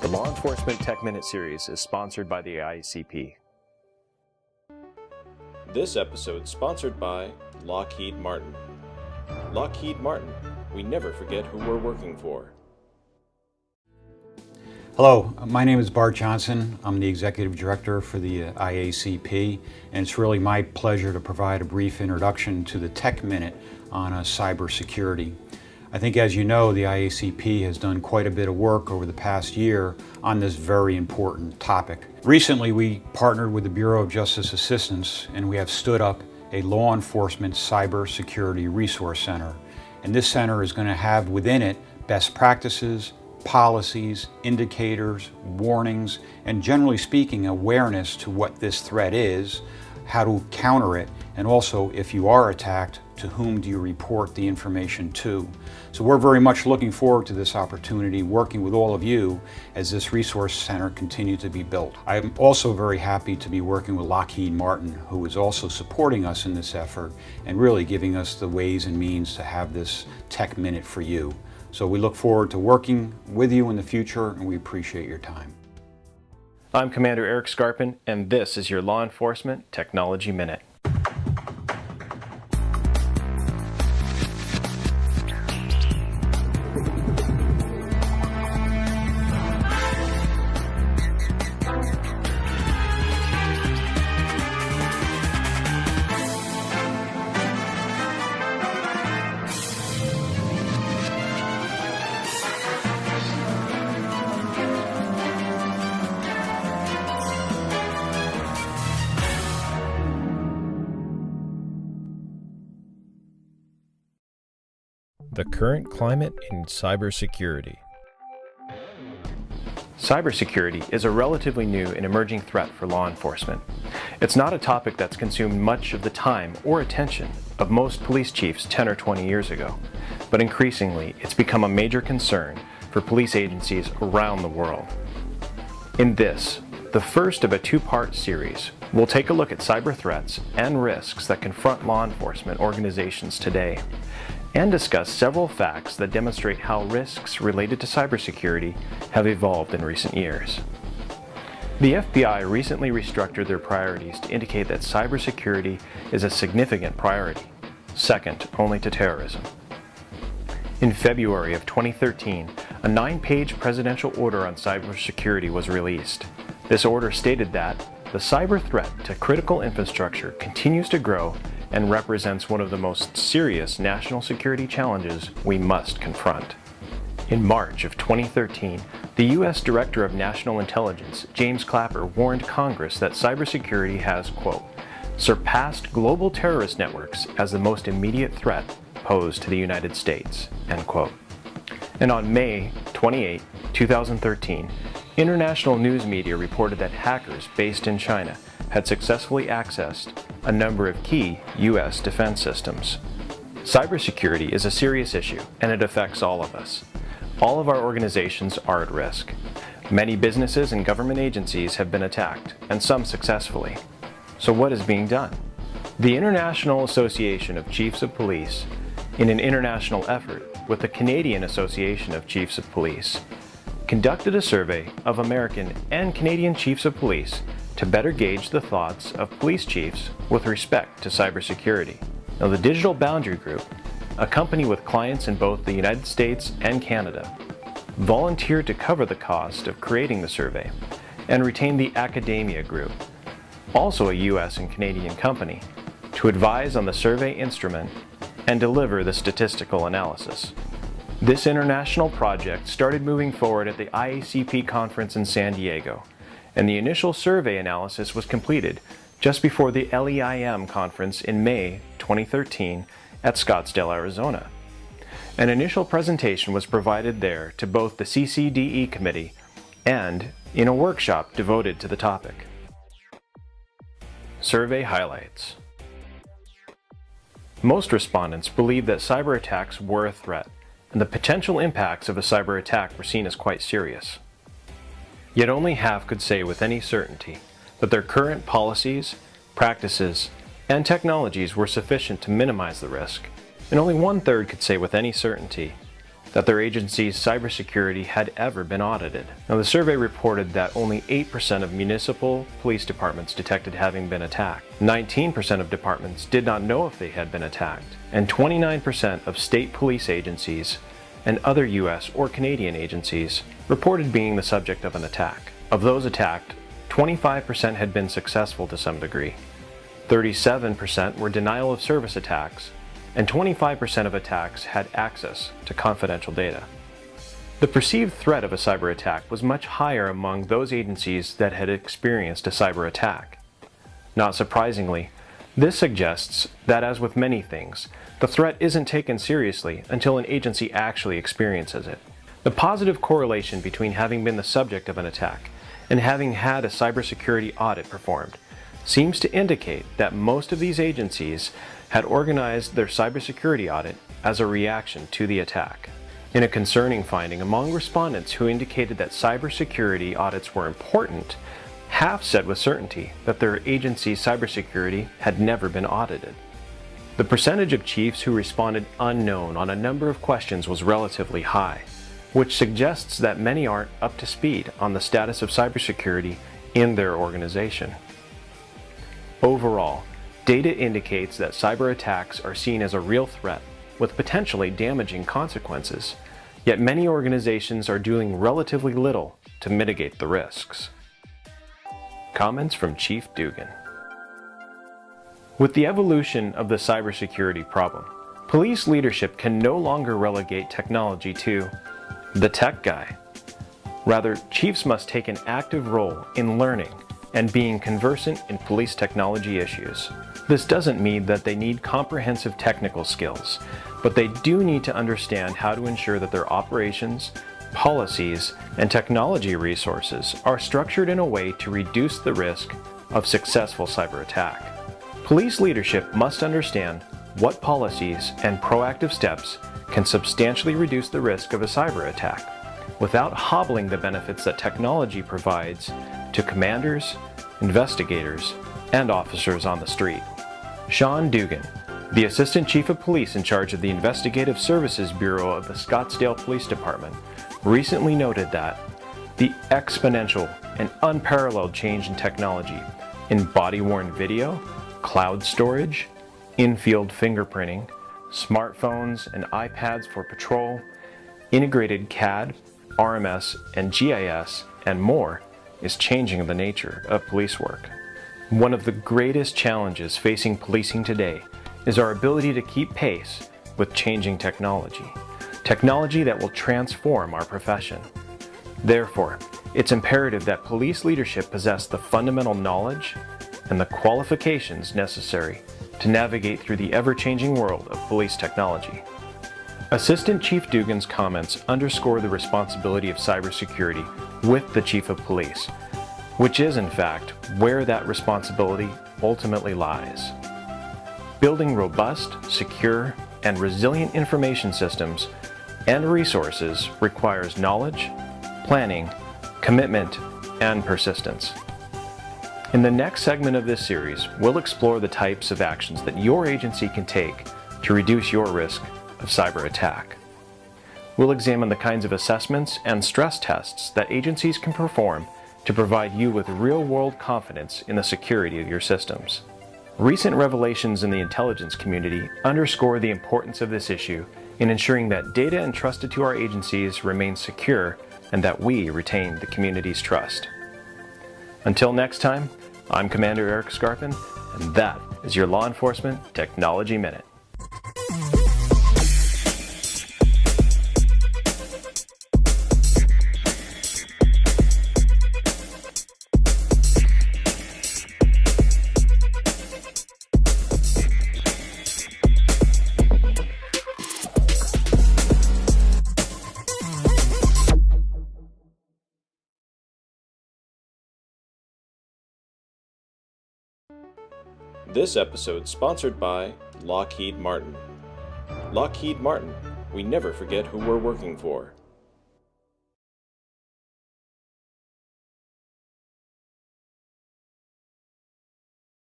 The Law Enforcement Tech Minute series is sponsored by the IACP. This episode is sponsored by Lockheed Martin. Lockheed Martin, we never forget who we're working for. Hello, my name is Bart Johnson. I'm the Executive Director for the IACP, and it's really my pleasure to provide a brief introduction to the Tech Minute on cybersecurity. I think, as you know, the IACP has done quite a bit of work over the past year on this very important topic. Recently, we partnered with the Bureau of Justice Assistance, and we have stood up a law enforcement cybersecurity resource center. And this center is going to have within it best practices, policies, indicators, warnings, and generally speaking, awareness to what this threat is, how to counter it, and also, if you are attacked, to whom do you report the information to. So we're very much looking forward to this opportunity, working with all of you as this resource center continues to be built. I'm also very happy to be working with Lockheed Martin, who is also supporting us in this effort and really giving us the ways and means to have this Tech Minute for you. So we look forward to working with you in the future, and we appreciate your time. I'm Commander Erik Scairpon, and this is your Law Enforcement Technology Minute. The current climate in cybersecurity. Cybersecurity is a relatively new and emerging threat for law enforcement. It's not a topic that's consumed much of the time or attention of most police chiefs 10 or 20 years ago, but increasingly it's become a major concern for police agencies around the world. In this, the first of a two-part series, we'll take a look at cyber threats and risks that confront law enforcement organizations today, and discuss several facts that demonstrate how risks related to cybersecurity have evolved in recent years. The FBI recently restructured their priorities to indicate that cybersecurity is a significant priority, second only to terrorism. In February of 2013, a 9-page presidential order on cybersecurity was released. This order stated that the cyber threat to critical infrastructure continues to grow and represents one of the most serious national security challenges we must confront. In March of 2013, the U.S. Director of National Intelligence, James Clapper, warned Congress that cybersecurity has, quote, surpassed global terrorist networks as the most immediate threat posed to the United States, end quote. And on May 28, 2013, international news media reported that hackers based in China had successfully accessed a number of key U.S. defense systems. Cybersecurity is a serious issue, and it affects all of us. All of our organizations are at risk. Many businesses and government agencies have been attacked, and some successfully. So what is being done? The International Association of Chiefs of Police, in an international effort with the Canadian Association of Chiefs of Police, conducted a survey of American and Canadian chiefs of police to better gauge the thoughts of police chiefs with respect to cybersecurity. Now, the Digital Boundary Group, a company with clients in both the United States and Canada, volunteered to cover the cost of creating the survey and retained the Academia Group, also a US and Canadian company, to advise on the survey instrument and deliver the statistical analysis. This international project started moving forward at the IACP conference in San Diego, and the initial survey analysis was completed just before the LEIM conference in May 2013 at Scottsdale, Arizona. An initial presentation was provided there to both the CCDE committee and in a workshop devoted to the topic. Survey highlights. Most respondents believed that cyber attacks were a threat, and the potential impacts of a cyber attack were seen as quite serious. Yet only half could say with any certainty that their current policies, practices, and technologies were sufficient to minimize the risk, and only 1/3 could say with any certainty that their agency's cybersecurity had ever been audited. Now, the survey reported that only 8% of municipal police departments detected having been attacked. 19% of departments did not know if they had been attacked. And 29% of state police agencies and other US or Canadian agencies reported being the subject of an attack. Of those attacked, 25% had been successful to some degree. 37% were denial of service attacks, and 25% of attacks had access to confidential data. The perceived threat of a cyber attack was much higher among those agencies that had experienced a cyber attack. Not surprisingly, this suggests that, as with many things, the threat isn't taken seriously until an agency actually experiences it. The positive correlation between having been the subject of an attack and having had a cybersecurity audit performed seems to indicate that most of these agencies had organized their cybersecurity audit as a reaction to the attack. In a concerning finding, among respondents who indicated that cybersecurity audits were important, half said with certainty that their agency's cybersecurity had never been audited. The percentage of chiefs who responded unknown on a number of questions was relatively high, which suggests that many aren't up to speed on the status of cybersecurity in their organization. Overall, data indicates that cyber attacks are seen as a real threat with potentially damaging consequences, yet many organizations are doing relatively little to mitigate the risks. Comments from Chief Dugan. With the evolution of the cybersecurity problem, police leadership can no longer relegate technology to the tech guy. Rather, chiefs must take an active role in learning and being conversant in police technology issues. This doesn't mean that they need comprehensive technical skills, but they do need to understand how to ensure that their operations, policies, and technology resources are structured in a way to reduce the risk of successful cyber attack. Police leadership must understand what policies and proactive steps can substantially reduce the risk of a cyber attack without hobbling the benefits that technology provides to commanders, investigators, and officers on the street. Sean Dugan, the Assistant Chief of Police in charge of the Investigative Services Bureau of the Scottsdale Police Department, recently noted that the exponential and unparalleled change in technology in body-worn video, cloud storage, in-field fingerprinting, smartphones and iPads for patrol, integrated CAD, RMS, and GIS, and more is changing the nature of police work. One of the greatest challenges facing policing today is our ability to keep pace with changing technology that will transform our profession. Therefore, it's imperative that police leadership possess the fundamental knowledge and the qualifications necessary to navigate through the ever-changing world of police technology. Assistant Chief Dugan's comments underscore the responsibility of cybersecurity with the Chief of Police, which is in fact where that responsibility ultimately lies. Building robust, secure, and resilient information systems and resources requires knowledge, planning, commitment, and persistence. In the next segment of this series, we'll explore the types of actions that your agency can take to reduce your risk of cyber attack. We'll examine the kinds of assessments and stress tests that agencies can perform to provide you with real-world confidence in the security of your systems. Recent revelations in the intelligence community underscore the importance of this issue in ensuring that data entrusted to our agencies remain secure and that we retain the community's trust. Until next time, I'm Commander Erik Scairpon, and that is your Law Enforcement Technology Minute. This episode sponsored by Lockheed Martin. Lockheed Martin, we never forget who we're working for.